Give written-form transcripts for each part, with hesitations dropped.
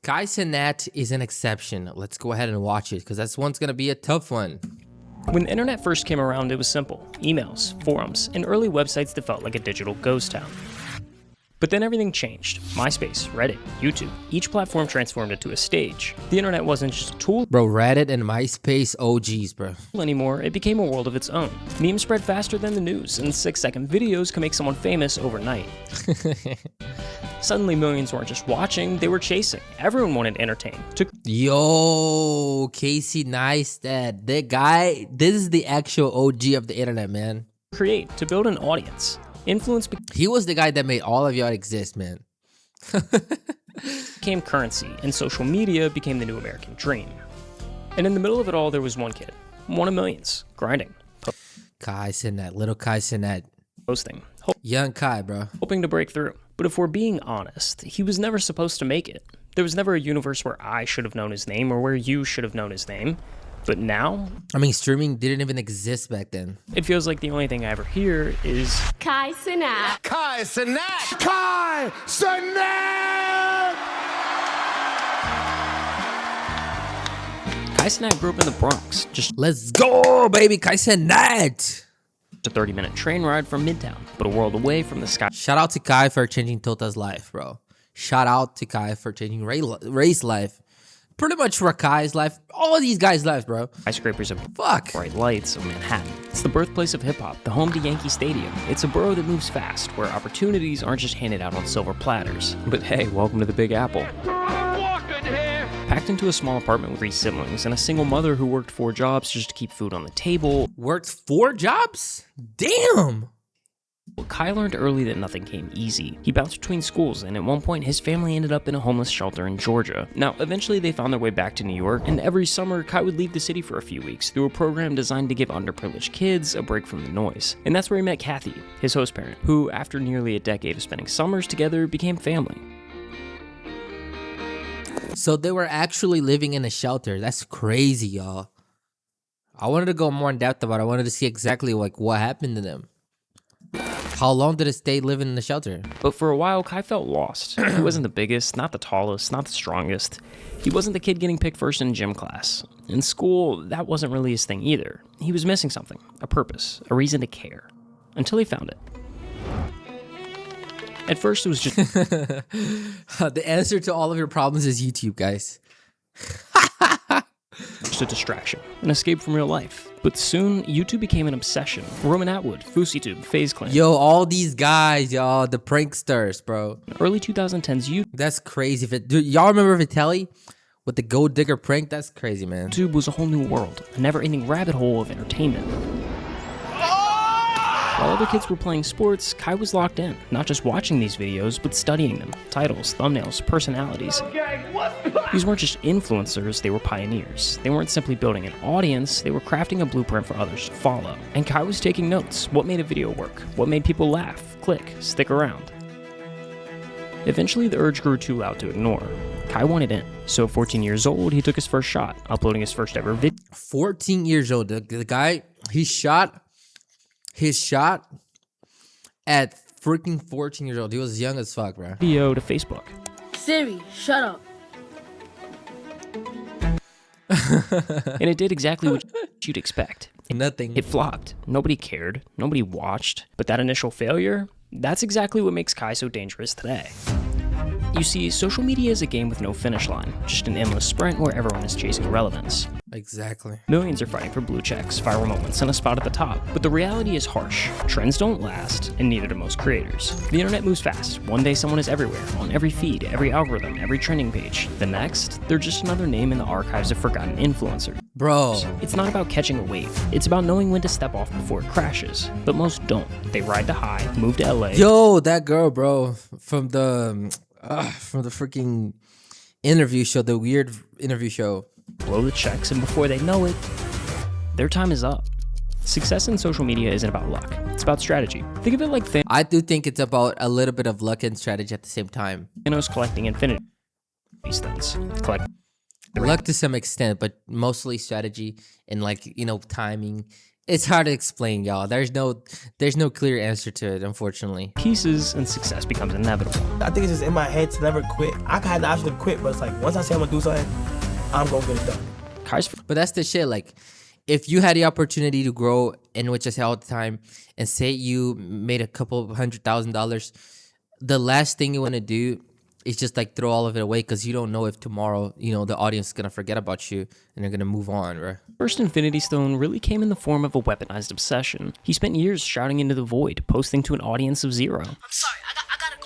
Kai Cenat is an exception. Let's go ahead and watch it, because that's one's gonna be a tough one. When the internet first came around, it was simple. Emails, forums, and early websites that felt like a digital ghost town. But then everything changed. MySpace, Reddit, YouTube, each platform transformed into a stage. The internet wasn't just a tool Bro, Reddit and MySpace OGs, bro. anymore, it became a world of its own. Memes spread faster than the news, and 6-second videos can make someone famous overnight. Suddenly, millions weren't just watching, they were chasing. Everyone wanted to entertain. Yo, Casey Neistat, that guy, this is the actual OG of the internet, man. Create, to build an audience. Influence He was the guy that made all of y'all exist, man. became currency, and social media became the new American dream. And in the middle of it all, there was one kid, one of millions, grinding, Kai Cenat, little Kai Cenat. posting, Young Kai, bro. hoping to break through. But if we're being honest, he was never supposed to make it. There was never a universe where I should have known his name or where you should have known his name. But now, I mean, streaming didn't even exist back then. it feels like the only thing I ever hear is Kai Cenat. Kai Cenat! Kai Cenat! Kai Cenat grew up in the Bronx, just Let's go, baby, Kai Cenat. a 30-minute train ride from Midtown, but a world away from the sky. Shout out to Kai for changing Tota's life, bro. Shout out to Kai for changing Ray's life. Pretty much for Kai's life. All of these guys' lives, bro. Skyscrapers of Fuck. bright lights of Manhattan. It's the birthplace of hip-hop, the home to Yankee Stadium. It's a borough that moves fast, where opportunities aren't just handed out on silver platters. But hey, welcome to the Big Apple. Packed into a small apartment with 3 siblings and a single mother who worked 4 jobs just to keep food on the table, Worked 4 jobs? Damn. Kai learned early that nothing came easy. He bounced between schools, and at one point his family ended up in a homeless shelter in Georgia. Now, eventually they found their way back to New York, and every summer Kai would leave the city for a few weeks through a program designed to give underprivileged kids a break from the noise. And that's where he met Kathy, his host parent, who, after nearly a decade of spending summers together, became family. So they were actually living in a shelter. That's crazy, y'all. I wanted to go more in depth about it. I wanted to see exactly like what happened to them. How long did it stay living in the shelter? But for a while, Kai felt lost. He wasn't the biggest, not the tallest, not the strongest. He wasn't the kid getting picked first in gym class. In school, that wasn't really his thing either. He was missing something, a purpose, a reason to care. Until he found it. At first, it was just The answer to all of your problems is YouTube, guys. a distraction, an escape from real life. But soon, YouTube became an obsession. Roman Atwood, FouseyTube, FaZe Clan. Yo, all these guys, y'all, the pranksters, bro. Early 2010s, That's crazy. Dude, y'all remember Vitelli with the gold digger prank? That's crazy, man. YouTube was a whole new world, a never-ending rabbit hole of entertainment. While other kids were playing sports, Kai was locked in, not just watching these videos, but studying them. Titles, thumbnails, personalities. These weren't just influencers, they were pioneers. They weren't simply building an audience, they were crafting a blueprint for others to follow. And Kai was taking notes. What made a video work? What made people laugh, click, stick around? Eventually, the urge grew too loud to ignore. Kai wanted in. So at 14 years old, he took his first shot, uploading his first ever video. 14 years old. The guy, he shot his shot at freaking 14 years old. He was young as fuck, bro. To Facebook. Siri, shut up. And it did exactly what you'd expect. Nothing. It flopped. Nobody cared. Nobody watched. But that initial failure, that's exactly what makes Kai so dangerous today. You see, social media is a game with no finish line, just an endless sprint where everyone is chasing relevance. Exactly. Millions are fighting for blue checks, viral moments, and a spot at the top. But the reality is harsh. Trends don't last, and neither do most creators. The internet moves fast. One day someone is everywhere, on every feed, every algorithm, every trending page. The next, they're just another name in the archives of forgotten influencers. Bro. It's not about catching a wave. It's about knowing when to step off before it crashes. But most don't. They ride the high, move to LA. Yo, that girl, bro, from the freaking interview show, the weird interview show. Blow the checks, and before they know it, their time is up. Success in social media isn't about luck. It's about strategy. Think of it like I do think it's about a little bit of luck and strategy at the same time. Thanos collecting infinity stones. Luck to some extent, but mostly strategy and, like, you know, timing It's hard to explain, y'all. There's no clear answer to it, unfortunately. pieces, and success becomes inevitable. I think it's just in my head to never quit. I had the option to quit, but it's like, once I say I'm gonna do something, I'm gonna get it done. Kai's But that's the shit. Like, if you had the opportunity to grow, and which I say all the time, and say you made a couple $100,000, the last thing you want to do is just like throw all of it away because you don't know if tomorrow, the audience is gonna forget about you and they're gonna move on, bro. first Infinity Stone really came in the form of a weaponized obsession. He spent years shouting into the void, posting to an audience of 0. I'm sorry, I gotta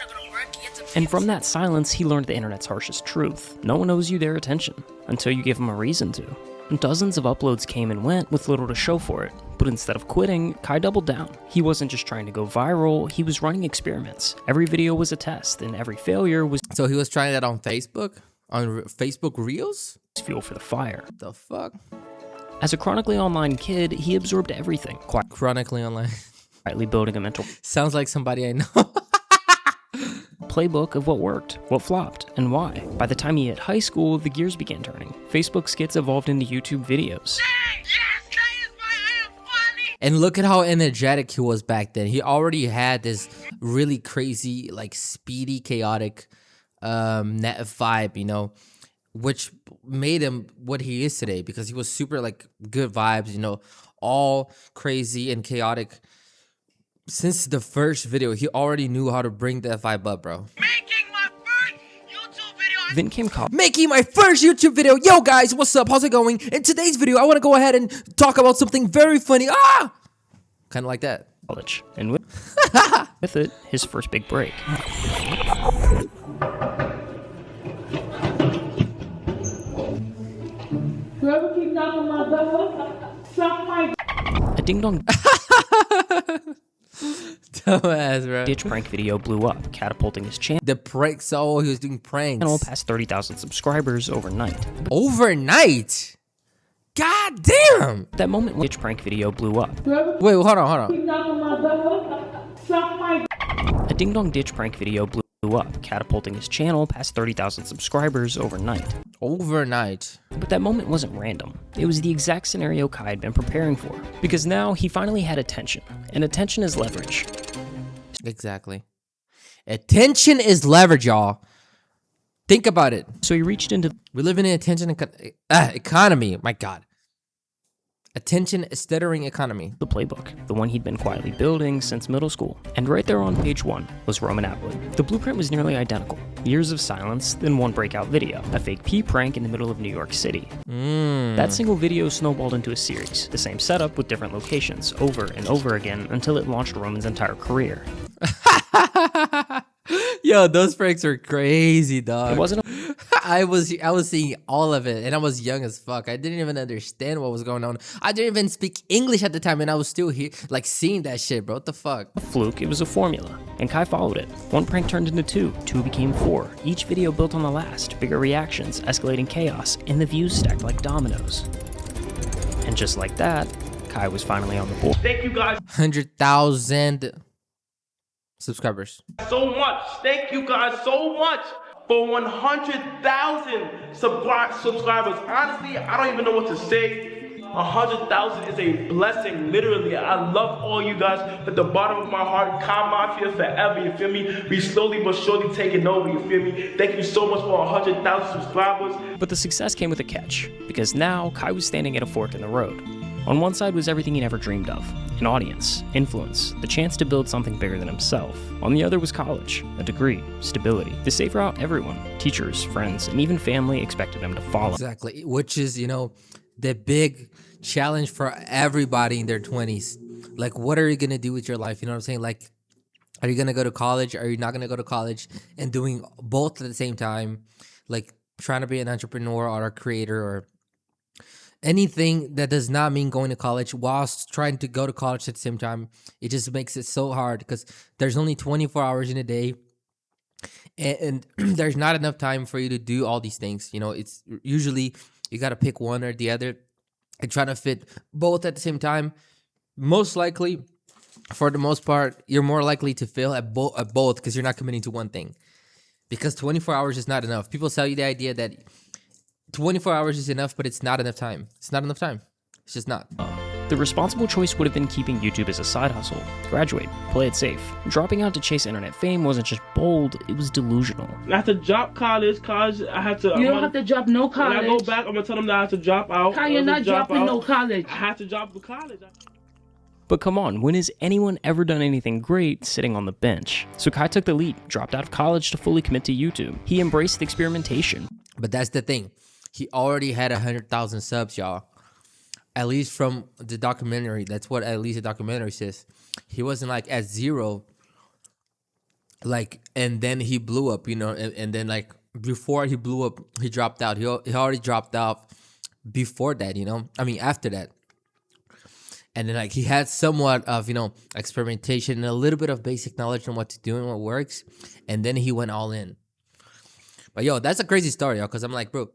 go to work. And from that silence, he learned the internet's harshest truth. No one owes you their attention until you give them a reason to. And dozens of uploads came and went with little to show for it. But instead of quitting, Kai doubled down. He wasn't just trying to go viral, he was running experiments. Every video was a test, and every failure was So he was trying that on Facebook? On Facebook Reels? fuel for the fire. The fuck? As a chronically online kid, he absorbed everything, Chronically online. quietly building a mental Sounds like somebody I know. playbook of what worked, what flopped, and why. By the time he hit high school, the gears began turning. Facebook skits evolved into YouTube videos. And look at how energetic he was back then. He already had this really crazy, like speedy, chaotic net vibe, which made him what he is today because he was super like good vibes, all crazy and chaotic. Since the first video, he already knew how to bring that vibe up, bro. Making my first YouTube video. Then came college. Making my first YouTube video. Yo guys, what's up? How's it going? In today's video, I want to go ahead and talk about something very funny. Kind of like that. And with it, his first big break. Whoever keeps knocking my door, suck my. A ding-dong Dumbass, bro. ditch prank video blew up, catapulting his channel The pranks. Oh, he was doing pranks. past 30,000 subscribers overnight. Overnight? God damn. That moment when ditch prank video blew up. Wait, hold on. Keep knocking my door, suck my. A ding-dong ditch prank video blew up, catapulting his channel past 30,000 subscribers overnight. Overnight. But that moment wasn't random. It was the exact scenario Kai had been preparing for. Because now he finally had attention, and attention is leverage. Exactly. Attention is leverage, y'all. Think about it. So he reached into We live in an attention economy. My God. Attention stuttering economy. the playbook, the one he'd been quietly building since middle school. And right there on page 1 was Roman Atwood. The blueprint was nearly identical. Years of silence, then one breakout video, a fake pee prank in the middle of New York City. That single video snowballed into a series, the same setup with different locations, over and over again until it launched Roman's entire career. Yo, those pranks are crazy, dog. It wasn't I was seeing all of it, and I was young as fuck. I didn't even understand what was going on. I didn't even speak English at the time, and I was still here, like seeing that shit, bro. What the fuck? a fluke, it was a formula. And Kai followed it. One prank turned into 2, 2 became 4. Each video built on the last, bigger reactions, escalating chaos, and the views stacked like dominoes. And just like that, Kai was finally on the board. Thank you guys 100,000 subscribers. so much. Thank you guys so much for 100,000 subscribers. Honestly, I don't even know what to say. 100,000 is a blessing, literally. I love all you guys at the bottom of my heart. Kai Mafia forever, you feel me? We slowly but surely taking over, you feel me? Thank you so much for 100,000 subscribers. But the success came with a catch, because now Kai was standing at a fork in the road. On one side was everything he never dreamed of, an audience, influence, the chance to build something bigger than himself. On the other was college, a degree, stability, the safe route everyone, teachers, friends, and even family expected him to follow. Exactly, which is, the big challenge for everybody in their 20s. Like, what are you going to do with your life? You know what I'm saying? Like, are you going to go to college? Are you not going to go to college? And doing both at the same time, like trying to be an entrepreneur or a creator or anything that does not mean going to college whilst trying to go to college at the same time. It just makes it so hard because there's only 24 hours in a day. And there's not enough time for you to do all these things. It's usually you got to pick one or the other and try to fit both at the same time. Most likely, for the most part, you're more likely to fail at both because you're not committing to one thing. Because 24 hours is not enough. People sell you the idea that 24 hours is enough, but it's not enough time. It's not enough time. It's just not. The responsible choice would have been keeping YouTube as a side hustle. Graduate, play it safe. Dropping out to chase internet fame wasn't just bold, it was delusional. I have to drop college. I have to. You don't have to drop no college. When I go back, I'm gonna tell them that I have to drop out. Kai, you're not dropping no college. I have to drop the college. But come on, when has anyone ever done anything great sitting on the bench? So Kai took the leap, dropped out of college to fully commit to YouTube. He embraced experimentation. But that's the thing. He already had 100,000 subs, y'all. At least from the documentary. That's what at least the documentary says. He wasn't like at zero. Like, and then he blew up, you know, and then like before he blew up, he dropped out. He already dropped out before that, you know. I mean, after that. And then like he had somewhat of, you know, experimentation and a little bit of basic knowledge on what to do and what works. And then he went all in. But yo, that's a crazy story, yo, because I'm like, bro,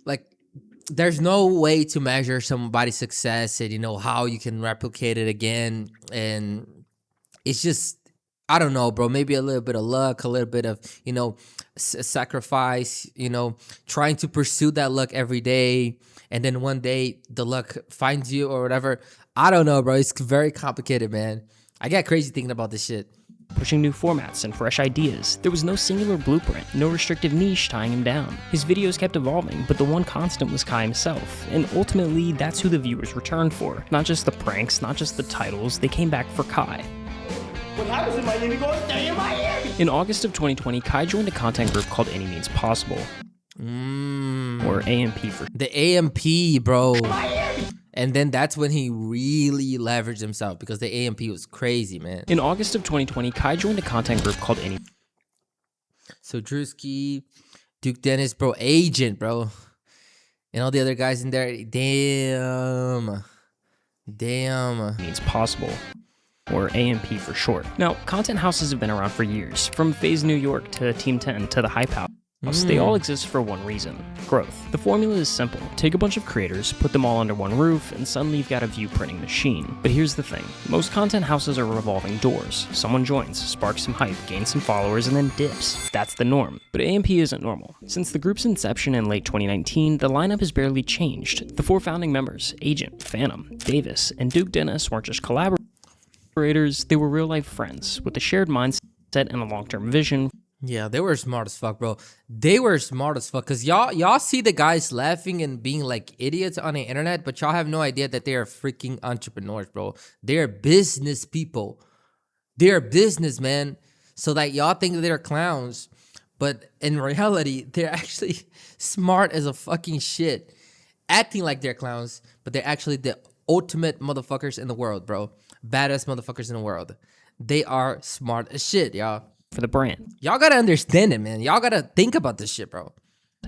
like there's no way to measure somebody's success and, you know, how you can replicate it again. And it's just, I don't know, bro, maybe a little bit of luck, a little bit of, you know, sacrifice, you know, trying to pursue that luck every day. And then one day the luck finds you or whatever. I don't know, bro. It's very complicated, man. I get crazy thinking about this shit. Pushing new formats and fresh ideas. There was no singular blueprint, no restrictive niche tying him down. His videos kept evolving, but the one constant was Kai himself. And ultimately, that's who the viewers returned for. Not just the pranks, not just the titles, they came back for Kai. What happens in Miami goes stay in Miami. In August of 2020, Kai joined a content group called Any Means Possible. Or AMP for the AMP, bro. And then that's when he really leveraged himself because the AMP was crazy, man. In August of 2020, Kai joined a content group called Any. So Drewski, Duke Dennis, bro, Agent, bro. And all the other guys in there. Damn. Means Possible. Or AMP for short. Now, content houses have been around for years. From FaZe New York to Team 10 to the Hype House. They all exist for one reason, growth. The formula is simple. Take a bunch of creators, put them all under one roof, and suddenly you've got a view printing machine. But here's the thing. Most content houses are revolving doors. Someone joins, sparks some hype, gains some followers, and then dips. That's the norm. But AMP isn't normal. Since the group's inception in late 2019, the lineup has barely changed. The four founding members, Agent, Phantom, Davis, and Duke Dennis weren't just collaborators, they were real-life friends, with a shared mindset and a long-term vision. Yeah, they were smart as fuck, bro. They were smart as fuck. Because y'all see the guys laughing and being like idiots on the internet, but y'all have no idea that they are freaking entrepreneurs, bro. They're business people. They're businessmen. So that y'all think that they're clowns. But in reality, they're actually smart as a fucking shit. Acting like they're clowns, but they're actually the ultimate motherfuckers in the world, bro. Badass motherfuckers in the world. They are smart as shit, y'all. For the brand. Y'all gotta understand it, man. Y'all gotta think about this shit, bro.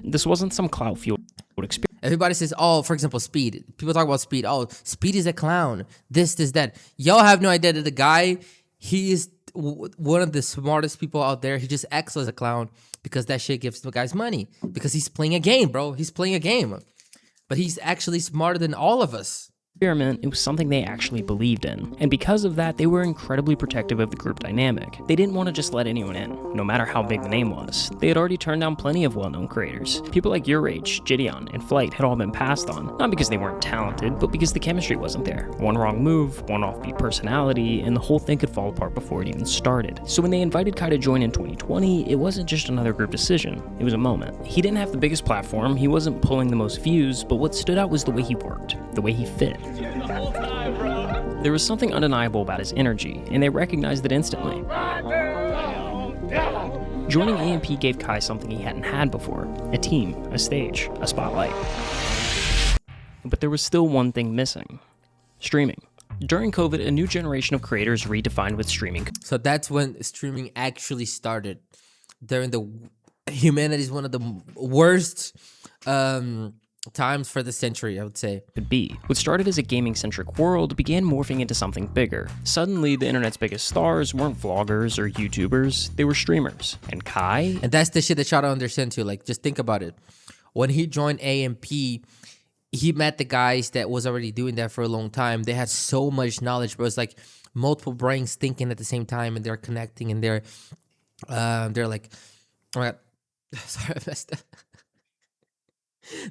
This wasn't some clout-fueled experience. Everybody says, oh, for example, Speed. People talk about Speed. Oh, Speed is a clown. This, that. Y'all have no idea that the guy, he is one of the smartest people out there. He just acts as a clown because that shit gives the guys money. Because he's playing a game, bro. He's playing a game. But he's actually smarter than all of us. Experiment, it was something they actually believed in. And because of that, they were incredibly protective of the group dynamic. They didn't want to just let anyone in, no matter how big the name was. They had already turned down plenty of well-known creators. People like Your Age, Gideon, and Flight had all been passed on, not because they weren't talented, but because the chemistry wasn't there. One wrong move, one offbeat personality, and the whole thing could fall apart before it even started. So when they invited Kai to join in 2020, it wasn't just another group decision, it was a moment. He didn't have the biggest platform, he wasn't pulling the most views, but what stood out was the way he worked, the way he fit. There was something undeniable about his energy, and they recognized it instantly. Joining AMP gave Kai something he hadn't had before, a team, a stage, a spotlight. But there was still one thing missing, streaming. During COVID, a new generation of creators redefined what streaming. So that's when streaming actually started. During the humanity's one of the worst times for the century, I would say. Could be. What started as a gaming-centric world began morphing into something bigger. Suddenly, the internet's biggest stars weren't vloggers or YouTubers, they were streamers. And Kai? And that's the shit that y'all don't understand too. Like, just think about it. When he joined AMP, he met the guys that was already doing that for a long time. They had so much knowledge, but it was like multiple brains thinking at the same time, and they're connecting, and they're like, oh my God. Sorry, I messed up.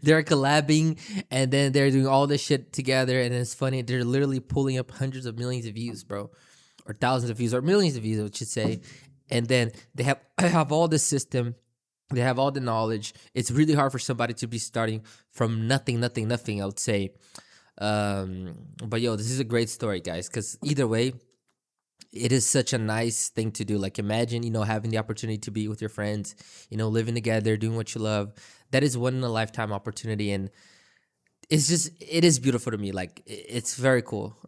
They're collabing, and then they're doing all this shit together, and it's funny. They're literally pulling up hundreds of millions of views, bro, or thousands of views, or millions of views, I should say. And then they have all the system, they have all the knowledge. It's really hard for somebody to be starting from nothing, I would say. But yo, this is a great story, guys, because either way, it is such a nice thing to do. Like, imagine, having the opportunity to be with your friends, living together, doing what you love. That is one in a lifetime opportunity. And it is beautiful to me. Like, it's very cool.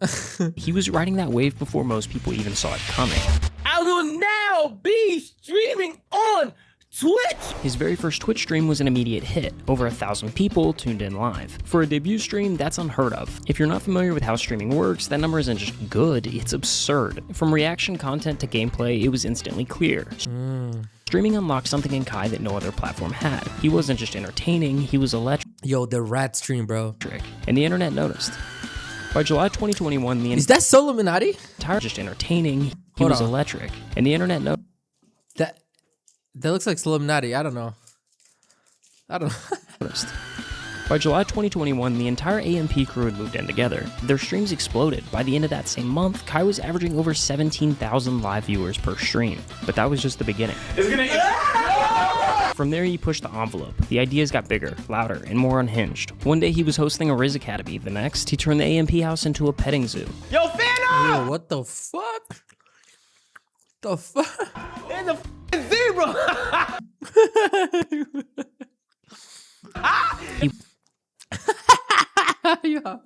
He was riding that wave before most people even saw it coming. I will now be streaming on Twitch! His very first Twitch stream was an immediate hit. Over 1,000 people tuned in live. For a debut stream, that's unheard of. If you're not familiar with how streaming works, that number isn't just good, it's absurd. From reaction content to gameplay, it was instantly clear. Streaming unlocked something in Kai that no other platform had. He wasn't just entertaining, he was electric. Yo, the rat stream, bro. And the internet noticed. By July 2021, the Is that Solominati? entire just entertaining, he was electric. And the internet noticed. That looks like Solominati. I don't know. By July 2021, the entire AMP crew had moved in together. Their streams exploded. By the end of that same month, Kai was averaging over 17,000 live viewers per stream. But that was just the beginning. From there, he pushed the envelope. The ideas got bigger, louder, and more unhinged. One day, he was hosting a Riz Academy. The next, he turned the AMP house into a petting zoo. Yo, Fano! Yo, what the fuck? The fuck? There's a zebra! He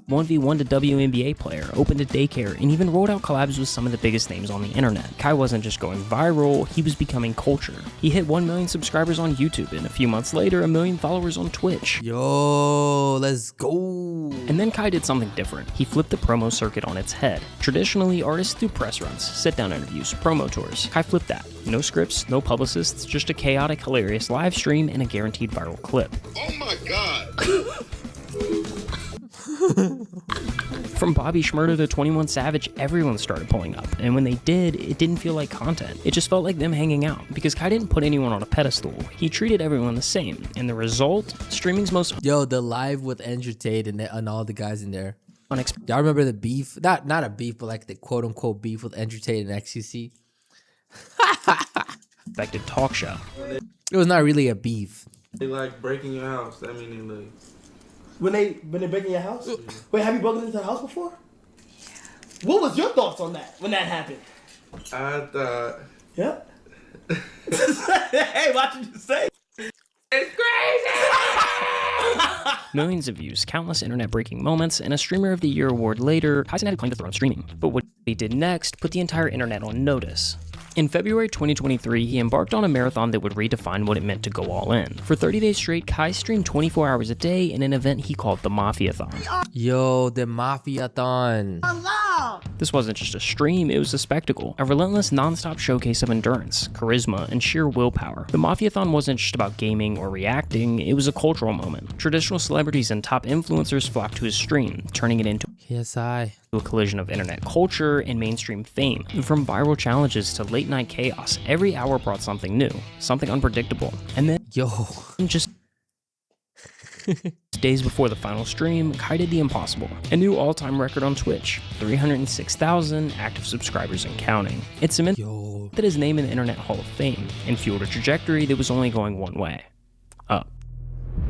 1v1 to WNBA player, opened a daycare, and even rolled out collabs with some of the biggest names on the internet. Kai wasn't just going viral, he was becoming culture. He hit 1 million subscribers on YouTube, and a few months later, 1 million followers on Twitch. Yo, let's go. And then Kai did something different. He flipped the promo circuit on its head. Traditionally, artists do press runs, sit-down interviews, promo tours. Kai flipped that. No scripts, no publicists, just a chaotic, hilarious live stream and a guaranteed viral clip. Oh my God. From Bobby Shmurda to 21 Savage, everyone started pulling up, and when they did, it didn't feel like content. It just felt like them hanging out, because Kai didn't put anyone on a pedestal. He treated everyone the same, and the result? Streaming's most Yo, the live with Andrew Tate and all the guys in there. unexpected. Y'all remember the beef? Not a beef, but like the quote unquote beef with Andrew Tate and XQC. Talk show. It was not really a beef. They like breaking your house. That mean they like. When they break in your house? Wait, have you broken into the house before? What was your thoughts on that when that happened? I thought. Yep. Hey, watch what you say. It's crazy! Millions of views, countless internet-breaking moments, and a Streamer of the Year award later, Kai Cenat had claimed the throne of streaming. But what he did next put the entire internet on notice. In February 2023, he embarked on a marathon that would redefine what it meant to go all in. For 30 days straight, Kai streamed 24 hours a day in an event he called the Mafiathon. Yo, the Mafiathon. This wasn't just a stream, it was a spectacle. A relentless, non-stop showcase of endurance, charisma, and sheer willpower. The Mafiathon wasn't just about gaming or reacting, it was a cultural moment. Traditional celebrities and top influencers flocked to his stream, turning it into KSI. a collision of internet culture and mainstream fame. From viral challenges to late-night chaos, every hour brought something new, something unpredictable. And then, Yo. just days before the final stream, Kai did the impossible. A new all-time record on Twitch, 306,000 active subscribers and counting. It cemented his name in the Internet Hall of Fame and fueled a trajectory that was only going one way, up.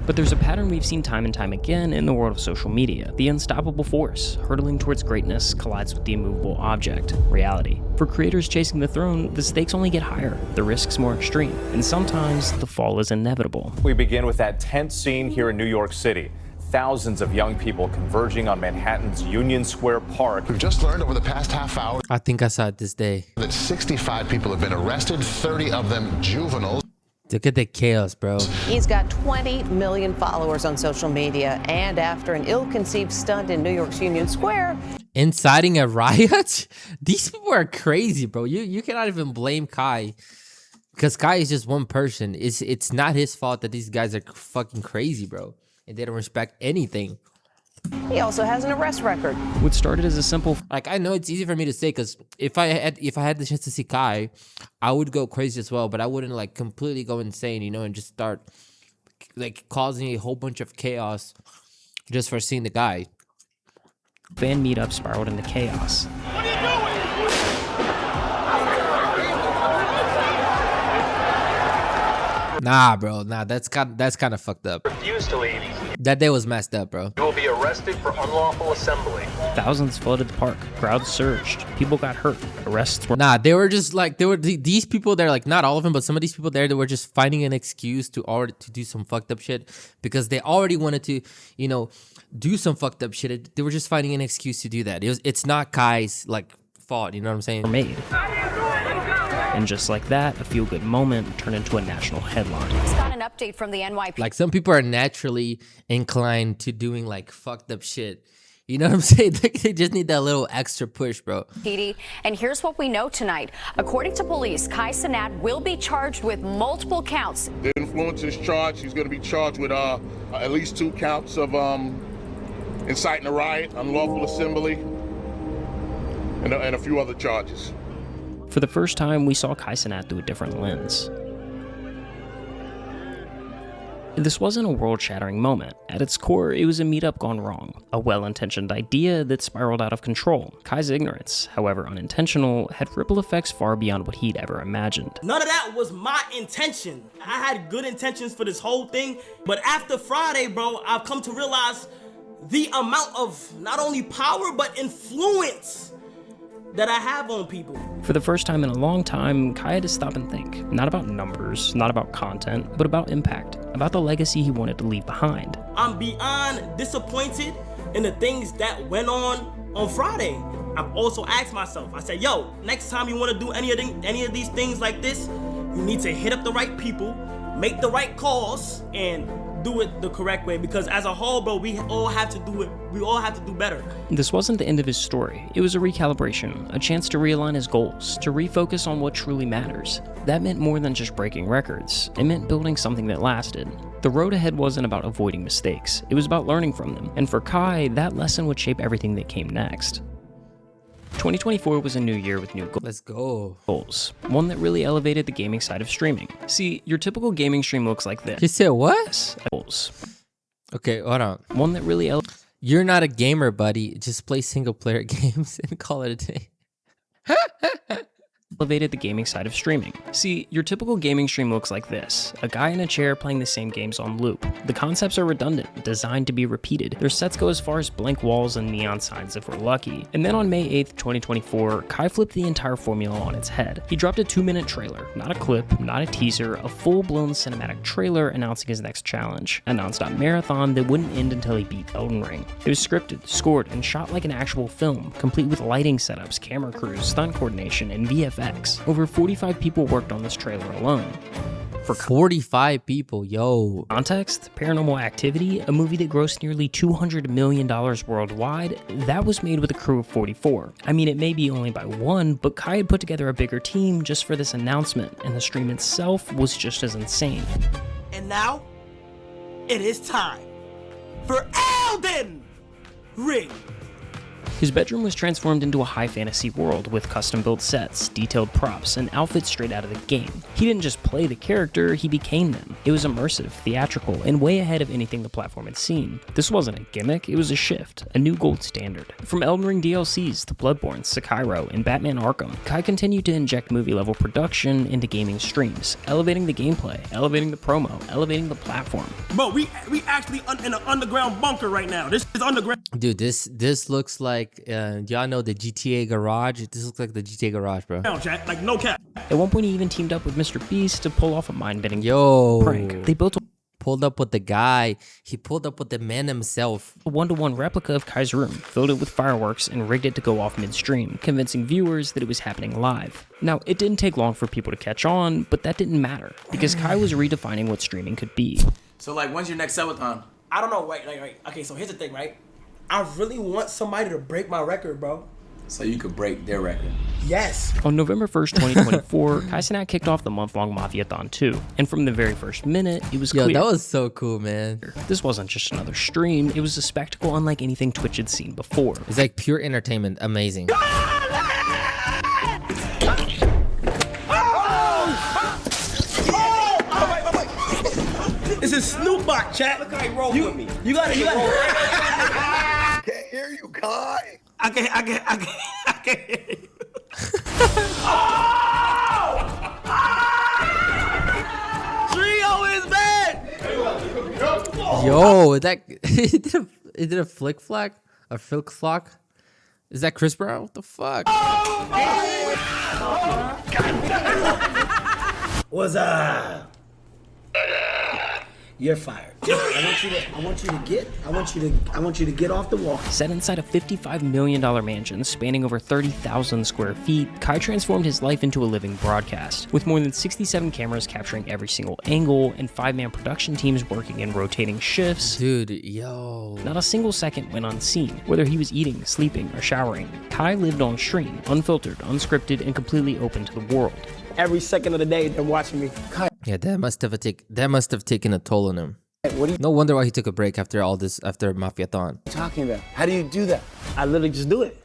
But there's a pattern we've seen time and time again in the world of social media. The unstoppable force, hurtling towards greatness, collides with the immovable object, reality. For creators chasing the throne, the stakes only get higher, the risks more extreme, and sometimes the fall is inevitable. We begin with that tense scene here in New York City. Thousands of young people converging on Manhattan's Union Square Park. We've just learned over the past half hour I think I saw it this day. that 65 people have been arrested, 30 of them juveniles. Look at the chaos, bro. He's got 20 million followers on social media, and after an ill-conceived stunt in New York's Union Square, Inciting a riot? These people are crazy, bro. You cannot even blame Kai. Because Kai is just one person. It's not his fault that these guys are fucking crazy, bro. And they don't respect anything. he also has an arrest record. What started as a simple Like, I know it's easy for me to say, because if I had the chance to see Kai, I would go crazy as well. But I wouldn't like completely go insane, and just start like causing a whole bunch of chaos just for seeing the guy. Fan meetup spiraled into chaos. What are you doing? Nah, bro. Nah, that's kind of fucked up. Refuse to leave. That day was messed up, bro. You will be arrested for unlawful assembly. Thousands flooded the park. Crowds surged. People got hurt. Arrests were... Nah, they were just like, these people there, like not all of them, but some of these people there, they were just finding an excuse to do some fucked up shit because they already wanted to, you know, do some fucked up shit. They were just finding an excuse to do that. It's not Kai's like fault, you know what I'm saying? Made. And just like that, a feel-good moment turned into a national headline. Just got an update from the NYPD. Like some people are naturally inclined to doing like fucked up shit. You know what I'm saying? They just need that little extra push, bro. And here's what we know tonight. According to police, Kai Cenat will be charged with multiple counts. The influencer is charged. He's going to be charged with at least 2 counts of inciting a riot, unlawful assembly, and a few other charges. For the first time, we saw Kai Cenat through a different lens. This wasn't a world-shattering moment. At its core, it was a meetup gone wrong, a well-intentioned idea that spiraled out of control. Kai's ignorance, however unintentional, had ripple effects far beyond what he'd ever imagined. None of that was my intention. I had good intentions for this whole thing, but after Friday, bro, I've come to realize the amount of not only power, but influence that I have on people. For the first time in a long time, Kai had to stop and think, not about numbers, not about content, but about impact, about the legacy he wanted to leave behind. I'm beyond disappointed in the things that went on Friday. I've also asked myself, I said, yo, next time you want to do any of these things like this, you need to hit up the right people, make the right calls, and do it the correct way, because as a whole, bro, we all have to do it. We all have to do better. This wasn't the end of his story. It was a recalibration, a chance to realign his goals, to refocus on what truly matters. That meant more than just breaking records. It meant building something that lasted. The road ahead wasn't about avoiding mistakes. It was about learning from them. And for Kai, that lesson would shape everything that came next. 2024 was a new year with new goals. One that really elevated the gaming side of streaming. See, your typical gaming stream looks like this. You said what? Goals. Okay, hold on. One that really You're not a gamer, buddy. Just play single player games and call it a day. Elevated the gaming side of streaming. See, your typical gaming stream looks like this. A guy in a chair playing the same games on loop. The concepts are redundant, designed to be repeated. Their sets go as far as blank walls and neon signs if we're lucky. And then on May 8th, 2024, Kai flipped the entire formula on its head. He dropped a 2-minute trailer, not a clip, not a teaser, a full-blown cinematic trailer announcing his next challenge. A non-stop marathon that wouldn't end until he beat Elden Ring. It was scripted, scored, and shot like an actual film, complete with lighting setups, camera crews, stunt coordination, and VFX. Over 45 people worked on this trailer alone. For 45 people, yo. Context, Paranormal Activity, a movie that grossed nearly $200 million worldwide, that was made with a crew of 44. I mean, it may be only by one, but Kai had put together a bigger team just for this announcement, and the stream itself was just as insane. And now, it is time for Elden Ring. His bedroom was transformed into a high fantasy world with custom-built sets, detailed props, and outfits straight out of the game. He didn't just play the character, he became them. It was immersive, theatrical, and way ahead of anything the platform had seen. This wasn't a gimmick, it was a shift, a new gold standard. From Elden Ring DLCs to Bloodborne, Sekiro, and Batman Arkham, Kai continued to inject movie-level production into gaming streams, elevating the gameplay, elevating the promo, elevating the platform. Bro, we actually in an underground bunker right now. This is underground. Dude, this looks like y'all know the GTA garage. This looks like the GTA garage, bro. Like no cap. At one point, he even teamed up with Mr. Beast to pull off a mind-bending prank. They pulled up with the guy. He pulled up with the man himself. A 1-to-1 replica of Kai's room, filled it with fireworks, and rigged it to go off midstream, convincing viewers that it was happening live. Now, it didn't take long for people to catch on, but that didn't matter, because Kai was redefining what streaming could be. So, like, when's your next subathon? I don't know, right? Okay, so here's the thing, right? I really want somebody to break my record, bro. So you could break their record? Yes. On November 1st, 2024, Kai Cenat kicked off the month-long Mafiathon 2, and from the very first minute, it was clear. Yo, that was so cool, man. This wasn't just another stream, it was a spectacle unlike anything Twitch had seen before. It's like pure entertainment, amazing. This is is Snoop Dogg, chat. Look how he rolled with me. You gotta. Can't hear you, Kai. I can't hear you. Trio is back. Yo, that it did a flick flack, a flick flock. Is that Chris Brown? What the fuck? What's up? You're fired. I want you to get off the wall. Set inside a $55 million mansion spanning over 30,000 square feet, Kai transformed his life into a living broadcast, with more than 67 cameras capturing every single angle and 5-man production teams working in rotating shifts. Dude, yo. Not a single second went unseen, whether he was eating, sleeping, or showering. Kai lived on stream, unfiltered, unscripted, and completely open to the world. Every second of the day, they're watching me. Yeah, that must have taken a toll on him. No wonder why he took a break after all this, after Mafiathon. Talking about? How do you do that? I literally just do it.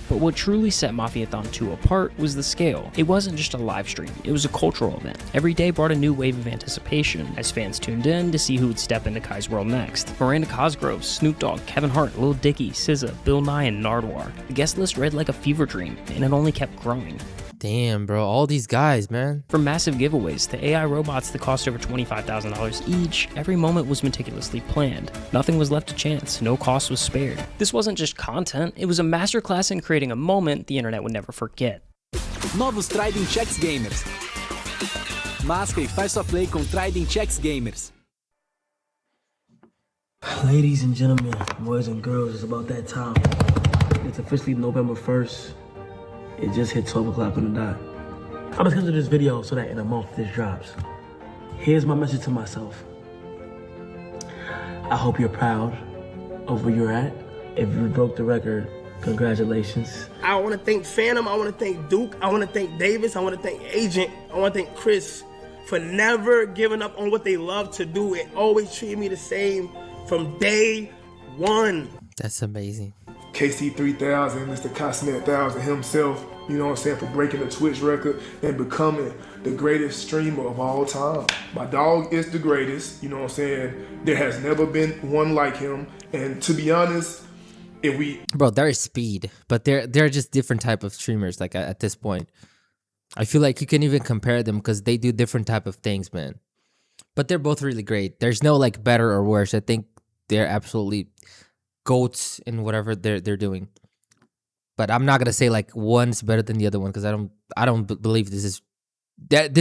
But what truly set Mafiathon 2 apart was the scale. It wasn't just a live stream, it was a cultural event. Every day brought a new wave of anticipation as fans tuned in to see who would step into Kai's world next. Miranda Cosgrove, Snoop Dogg, Kevin Hart, Lil Dicky, SZA, Bill Nye, and Nardwuar. The guest list read like a fever dream, and it only kept growing. Damn, bro, all these guys, man. From massive giveaways to AI robots that cost over $25,000 each, every moment was meticulously planned. Nothing was left to chance, no cost was spared. This wasn't just content, it was a masterclass in creating a moment the internet would never forget. Novos Trading Checks Gamers. Masca e faz sua play com Trading Checks Gamers. Ladies and gentlemen, boys and girls, it's about that time. It's officially November 1st. It just hit 12 o'clock on the dot. I'm gonna schedule this video so that in a month this drops. Here's my message to myself. I hope you're proud of where you're at. If you broke the record, congratulations. I wanna thank Phantom, I wanna thank Duke, I wanna thank Davis, I wanna thank Agent, I wanna thank Chris for never giving up on what they love to do. It always treated me the same from day one. That's amazing. KC3000, Mr. Kai Cenat 1000 himself, you know what I'm saying, for breaking the Twitch record and becoming the greatest streamer of all time. My dog is the greatest, you know what I'm saying. There has never been one like him. And to be honest, if we... Bro, there is speed, but they're just different type of streamers, like at this point. I feel like you can even compare them because they do different type of things, man. But they're both really great. There's no like better or worse. I think they're absolutely goats in whatever they're doing. But I'm not gonna say like one's better than the other one because I don't believe this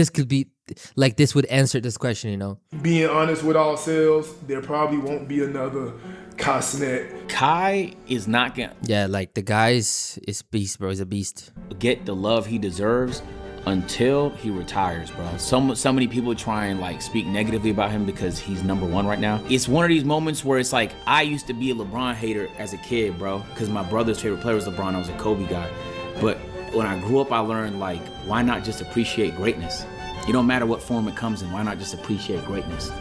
could be like this would answer this question, you know. Being honest with ourselves, there probably won't be another Kai Cenat. Kai is not gonna like the guys is beast, bro. He's a beast. Get the love he deserves until he retires, bro. So many people try and like speak negatively about him because he's #1 right now. It's one of these moments where it's like, I used to be a LeBron hater as a kid, bro, because my brother's favorite player was LeBron. I was a Kobe guy. But when I grew up, I learned like, why not just appreciate greatness? It don't matter what form it comes in. Why not just appreciate greatness?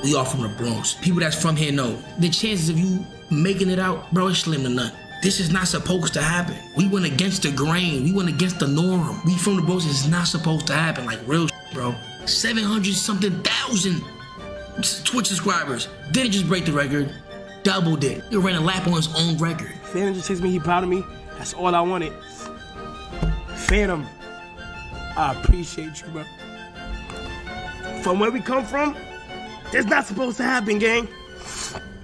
We all from the Bronx. People that's from here know the chances of you making it out, bro, is slim to none. This is not supposed to happen. We went against the grain. We went against the norm. We from the Bronx. It's not supposed to happen. Like real shit, bro. 700-something thousand Twitch subscribers. Didn't just break the record. Doubled it. He ran a lap on his own record. Phantom just tells me he proud of me. That's all I wanted. Phantom, I appreciate you, bro. From where we come from, that's not supposed to happen, gang.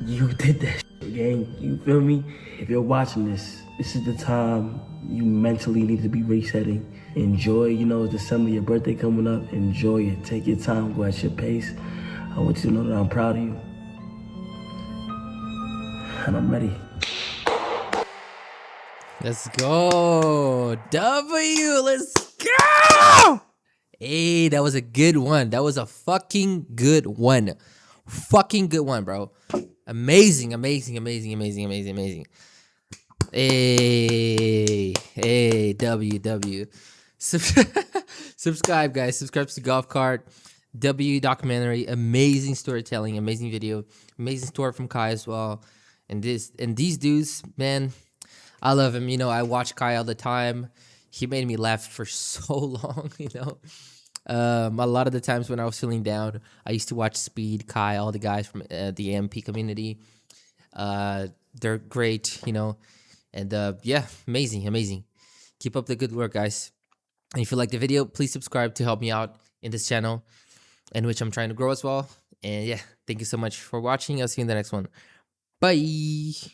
You did that shit, gang. You feel me? If you're watching this is the time you mentally need to be resetting. Enjoy, you know, it's December, your birthday coming up. Enjoy it. Take your time, go at your pace. I want you to know that I'm proud of you. And I'm ready. Let's go. W, let's go. Hey, that was a good one. That was a fucking good one. Fucking good one, bro. Amazing, amazing, amazing, amazing, amazing, amazing. Hey, W. Subscribe, guys. Subscribe to Golf Cart. W documentary. Amazing storytelling. Amazing video. Amazing story from Kai as well. And these dudes, man, I love him. You know, I watch Kai all the time. He made me laugh for so long, you know. A lot of the times when I was feeling down, I used to watch Speed, Kai, all the guys from the AMP community. They're great, you know, and yeah, amazing. Keep up the good work, guys. And if you like the video, please subscribe to help me out in this channel, in which I'm trying to grow as well. And yeah, thank you so much for watching. I'll see you in the next one. Bye.